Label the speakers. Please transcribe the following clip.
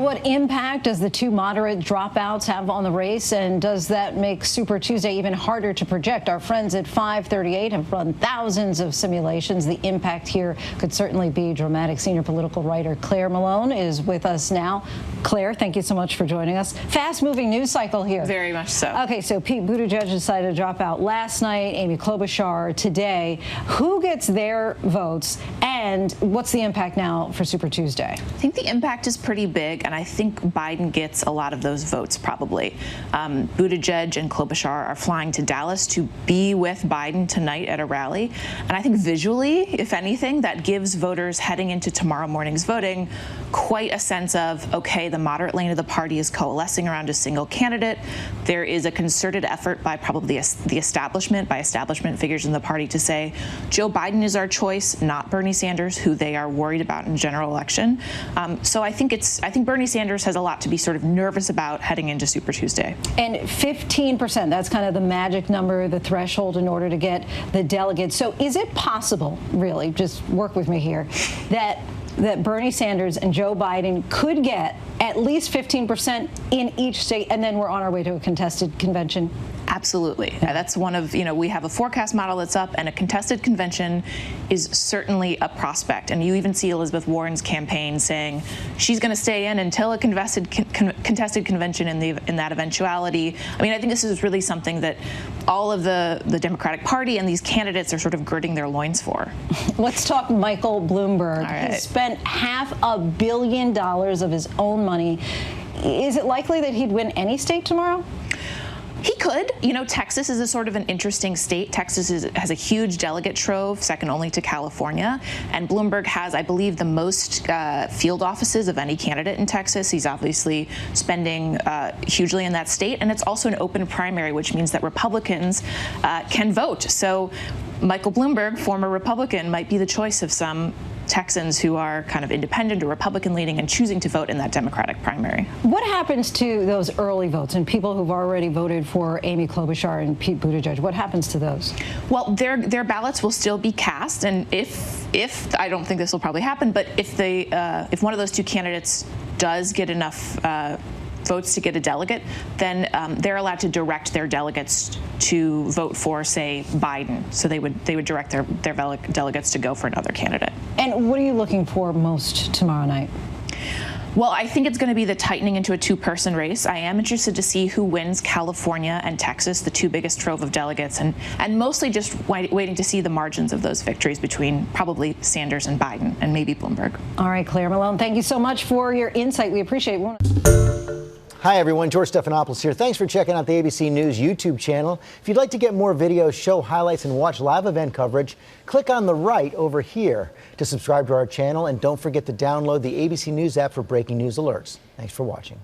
Speaker 1: What impact does the two moderate dropouts have on the race, and does that make Super Tuesday even harder to project? Our friends at 538 have run thousands of simulations. The impact here could certainly be dramatic. Senior political writer Clare Malone is with us now. Claire, thank you so much for joining us. Fast-moving news cycle here.
Speaker 2: Very much so.
Speaker 1: Okay, so Pete Buttigieg decided to drop out last night, Amy Klobuchar today. Who gets their votes, and what's the impact now for Super Tuesday?
Speaker 2: I think the impact is pretty big, and I think Biden gets a lot of those votes probably. Buttigieg and Klobuchar are flying to Dallas to be with Biden tonight at a rally, and I think visually, if anything, that gives voters heading into tomorrow morning's voting quite a sense of, okay, the moderate lane of the party is coalescing around a single candidate. There is a concerted effort by probably the establishment, by establishment figures in the party to say Joe Biden is our choice, not Bernie Sanders, who they are worried about in general election. So I think Bernie Sanders has a lot to be sort of nervous about heading into Super Tuesday. And
Speaker 1: 15%, that's kind of the magic number, the threshold in order to get the delegates. So is it possible, really, just work with me here, that Bernie Sanders and Joe Biden could get at least 15% in each state, and then we're on our way to a contested convention?
Speaker 2: Absolutely. That's one of, we have a forecast model that's up, and a contested convention is certainly a prospect. And you even see Elizabeth Warren's campaign saying she's going to stay in until a contested convention in that eventuality. I mean, I think this is really something that all of the Democratic Party and these candidates are sort of girding their loins for.
Speaker 1: Let's talk Michael Bloomberg.
Speaker 2: All right.
Speaker 1: He spent $500 million of his own money. Is it likely that he'd win any state tomorrow?
Speaker 2: He could. Texas is a sort of an interesting state. Texas has a huge delegate trove, second only to California. And Bloomberg has, I believe, the most field offices of any candidate in Texas. He's obviously spending hugely in that state. And it's also an open primary, which means that Republicans can vote. So Michael Bloomberg, former Republican, might be the choice of some Texans who are kind of independent or Republican leaning and choosing to vote in that Democratic primary.
Speaker 1: What happens to those early votes and people who've already voted for Amy Klobuchar and Pete Buttigieg? What happens to those?
Speaker 2: Well, their ballots will still be cast, and if I don't think this will probably happen, but if one of those two candidates does get enough votes to get a delegate, then they're allowed to direct their delegates to vote for, say, Biden. So they would direct their delegates to go for another candidate.
Speaker 1: And what are you looking for most tomorrow night?
Speaker 2: Well, I think it's going to be the tightening into a two-person race. I am interested to see who wins California and Texas, the two biggest trove of delegates, and mostly just waiting to see the margins of those victories between probably Sanders and Biden and maybe Bloomberg.
Speaker 1: All right, Clare Malone, thank you so much for your insight. We appreciate it.
Speaker 3: Hi, everyone. George Stephanopoulos here. Thanks for checking out the ABC News YouTube channel. If you'd like to get more videos, show highlights, and watch live event coverage, click on the right over here to subscribe to our channel. And don't forget to download the ABC News app for breaking news alerts. Thanks for watching.